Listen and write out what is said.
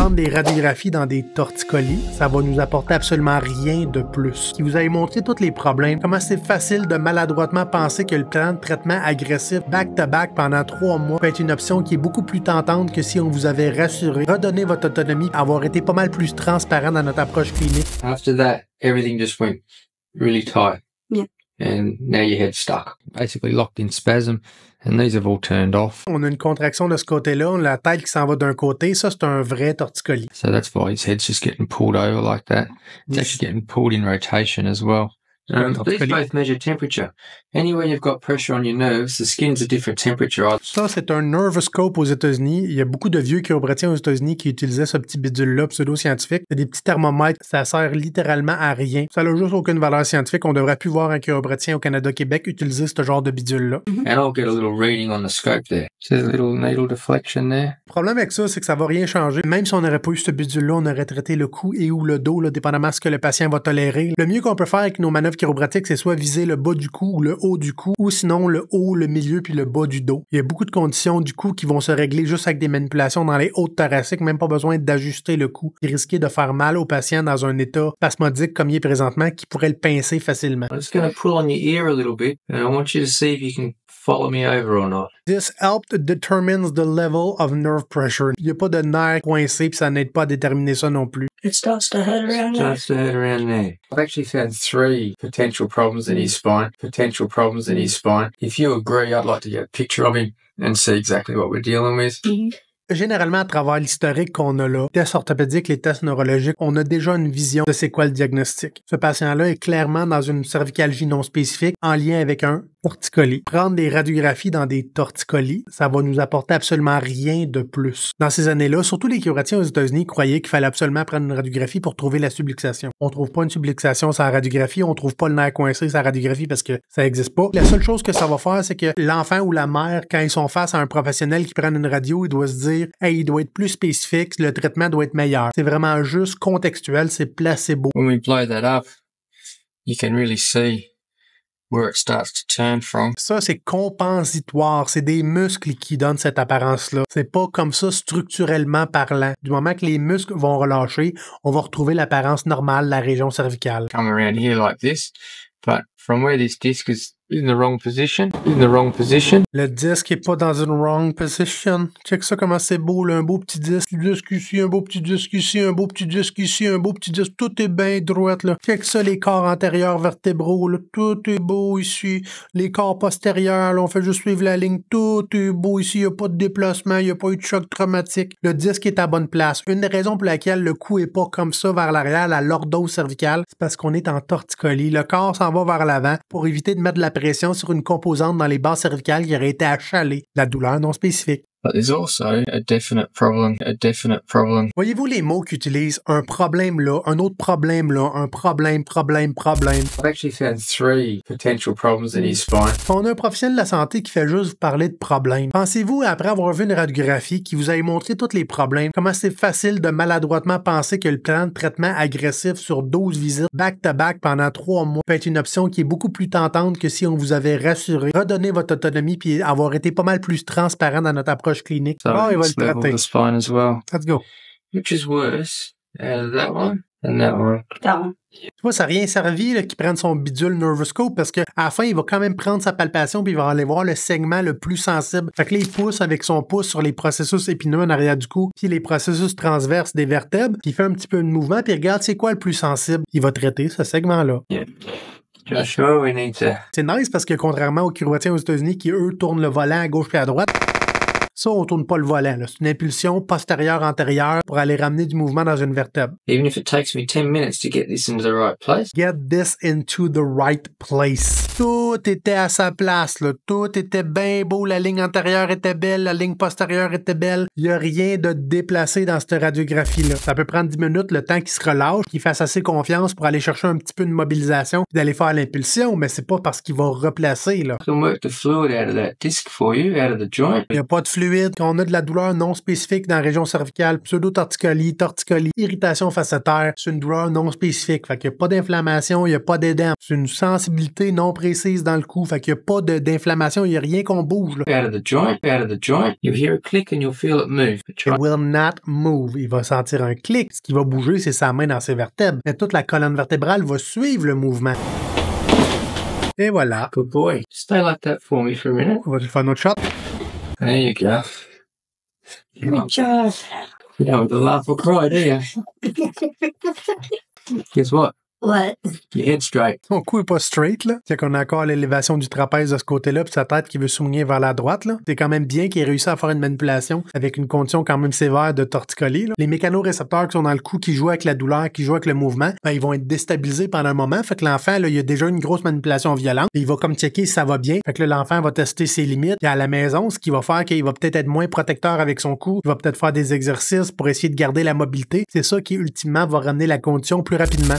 Prendre des radiographies dans des torticolis, ça va nous apporter absolument rien de plus. Qui vous avez montré tous les problèmes, comment c'est facile de maladroitement penser que le plan de traitement agressif back-to-back pendant 3 mois peut être une option qui est beaucoup plus tentante que si on vous avait rassuré, redonné votre autonomie, avoir été pas mal plus transparent dans notre approche clinique. After that, everything just went really tight. Yeah. And now your head's stuck. Basically locked in spasm, and these have all turned off. On a une contraction de ce côté-là, on a la tête qui s'en va d'un côté, ça c'est un vrai torticolis. So that's why his head's just getting pulled over like that. It's actually getting pulled in rotation as well. These both measure temperature. Anywhere you've got pressure on your nerves, the skin's a different temperature. Ça, c'est un Nervoscope aux États-Unis. Il y a beaucoup de vieux chiropratiens aux États-Unis qui utilisaient ce petit bidule-là pseudo-scientifique. C'est des petits thermomètres. Ça sert littéralement à rien. Ça n'a juste aucune valeur scientifique. On devrait plus voir un chiropratien au Canada-Québec utiliser ce genre de bidule-là. And I'll get a little reading on the scope there. See the little needle deflection there? Le problème avec ça, c'est que ça va rien changer. Même si on n'aurait pas eu ce bidule-là, on aurait traité le cou et ou le dos, là, dépendamment de ce que le patient va tolérer. Le mieux qu'on peut faire avec nos manœuvres chiropratiques, c'est soit viser le bas du cou ou le haut du cou, ou sinon le haut, le milieu puis le bas du dos. Il y a beaucoup de conditions du cou qui vont se régler juste avec des manipulations dans les hautes thoraciques, même pas besoin d'ajuster le cou et risquer de faire mal au patient dans un état spasmodique comme il est présentement qui pourrait le pincer facilement. I'm just going to pull on your ear a little bit, and I want you to see if you can follow me over or not. This help determines the level of nerve pressure. Il n'y a pas de nerf coincé puis ça n'aide pas à déterminer ça non plus. It starts to hurt around there. Starts to hurt around there. I've actually found 3 potential problems in his spine. Potential problems in his spine. If you agree, I'd like to get a picture of him and see exactly what we're dealing with. Généralement, à travers l'historique qu'on a là, les tests orthopédiques, les tests neurologiques, on a déjà une vision de c'est quoi le diagnostic. Ce patient-là est clairement dans une cervicalgie non spécifique en lien avec un torticolis. Prendre des radiographies dans des torticolis, ça va nous apporter absolument rien de plus. Dans ces années-là, surtout les chiropratiens aux États-Unis croyaient qu'il fallait absolument prendre une radiographie pour trouver la subluxation. On trouve pas une subluxation sans radiographie, on trouve pas le nerf coincé sans radiographie parce que ça existe pas. La seule chose que ça va faire, c'est que l'enfant ou la mère, quand ils sont face à un professionnel qui prend une radio, il doit se dire « Hey, il doit être plus spécifique, le traitement doit être meilleur. » C'est vraiment juste contextuel, c'est placebo. When we blow that up, you can really see where it starts to turn from. Ça, c'est compensatoire. C'est des muscles qui donnent cette apparence-là. C'est pas comme ça structurellement parlant. Du moment que les muscles vont relâcher, on va retrouver l'apparence normale de la région cervicale. Come around here like this, but from where this disc is in the wrong position, Le disque est pas dans une wrong position. Check ça comment c'est beau, là. Un beau petit disque ici, un beau petit disque ici, un beau petit disque ici, un beau petit disque. Tout est bien droit, là. Check ça, les corps antérieurs vertébraux, là. Tout est beau ici. Les corps postérieurs, là, on fait juste suivre la ligne. Tout est beau ici. Il n'y a pas de déplacement, il n'y a pas eu de choc traumatique. Le disque est à bonne place. Une des raisons pour laquelle le cou est pas comme ça vers l'arrière, la lordose cervicale, c'est parce qu'on est en torticolis. Le corps s'en va vers l'avant pour éviter de mettre de la pression sur une composante dans les bases cervicales qui aurait été achalée, la douleur non spécifique. But there's also a definite problem. Voyez-vous les mots qu'ils utilisent? Un problème là, un autre problème là, un problème. I've actually found 3 potential problems in his spine. On a un professionnel de la santé qui fait juste vous parler de problèmes. Pensez-vous, après avoir vu une radiographie qui vous a montré tous les problèmes, comment c'est facile de maladroitement penser que le plan de traitement agressif sur 12 visites back-to-back pendant 3 mois peut être une option qui est beaucoup plus tentante que si on vous avait rassuré, redonné votre autonomie puis avoir été pas mal plus transparent dans notre approche clinique. So Il va it's le level traiter. the spine as well. Let's go. Which is worse, out of that one and that one? That one. Tu vois, ça n'a rien servi qu'il prenne son bidule Nervoscope parce qu'à la fin, il va quand même prendre sa palpation puis il va aller voir le segment le plus sensible. Fait que là, il pousse avec son pouce sur les processus épineux en arrière du cou puis les processus transverses des vertèbres puis il fait un petit peu de mouvement puis il regarde c'est quoi le plus sensible. Il va traiter ce segment-là. Yeah. Joshua, we need to... C'est nice parce que contrairement aux chiropratiens aux États-Unis qui, eux, tournent le volant à gauche puis à droite, ça, on tourne pas le volant. C'est une impulsion postérieure-antérieure pour aller ramener du mouvement dans une vertèbre. Even if it takes me 10 minutes to get this into the right place. Get this into the right place. Tout était à sa place, là. Tout était bien beau. La ligne antérieure était belle. La ligne postérieure était belle. Il n'y a rien de déplacé dans cette radiographie-là. Ça peut prendre 10 minutes le temps qu'il se relâche, qu'il fasse assez confiance pour aller chercher un petit peu de mobilisation et d'aller faire l'impulsion, mais c'est pas parce qu'il va replacer, là. I can work the fluid out of that disc for you, out of the joint. Il n'y a pas de fluide fluide, quand on a de la douleur non spécifique dans la région cervicale, pseudo-torticolis, torticolis, irritation facétaire, c'est une douleur non spécifique. Fait qu'il n'y a pas d'inflammation, il n'y a pas d'édème. C'est une sensibilité non précise dans le cou. Fait qu'il n'y a pas d'inflammation, il n'y a rien qu'on bouge. Là. Out of the joint, you hear a click and you'll feel it move. It will not move. Il va sentir un clic. Ce qui va bouger, c'est sa main dans ses vertèbres. Mais toute la colonne vertébrale va suivre le mouvement. Et voilà. Good boy. Stay like that for me for a minute. On va faire un autre shot. There you go. Good job. You don't have to laugh or cry, do you? Guess what? What? Your head's straight. Son cou est pas straight, là. C'est qu'on a encore l'élévation du trapèze de ce côté-là, puis sa tête qui veut souligner vers la droite, là. C'est quand même bien qu'il ait réussi à faire une manipulation avec une condition quand même sévère de torticolis, là. Les mécanorécepteurs qui sont dans le cou, qui jouent avec la douleur, qui jouent avec le mouvement, ben, ils vont être déstabilisés pendant un moment. Fait que l'enfant, là, il a déjà une grosse manipulation violente. Et il va comme checker si ça va bien. Fait que là, l'enfant va tester ses limites. Et à la maison, ce qui va faire qu'il va peut-être être moins protecteur avec son cou. Il va peut-être faire des exercices pour essayer de garder la mobilité. C'est ça qui, ultimement, va ramener la condition plus rapidement.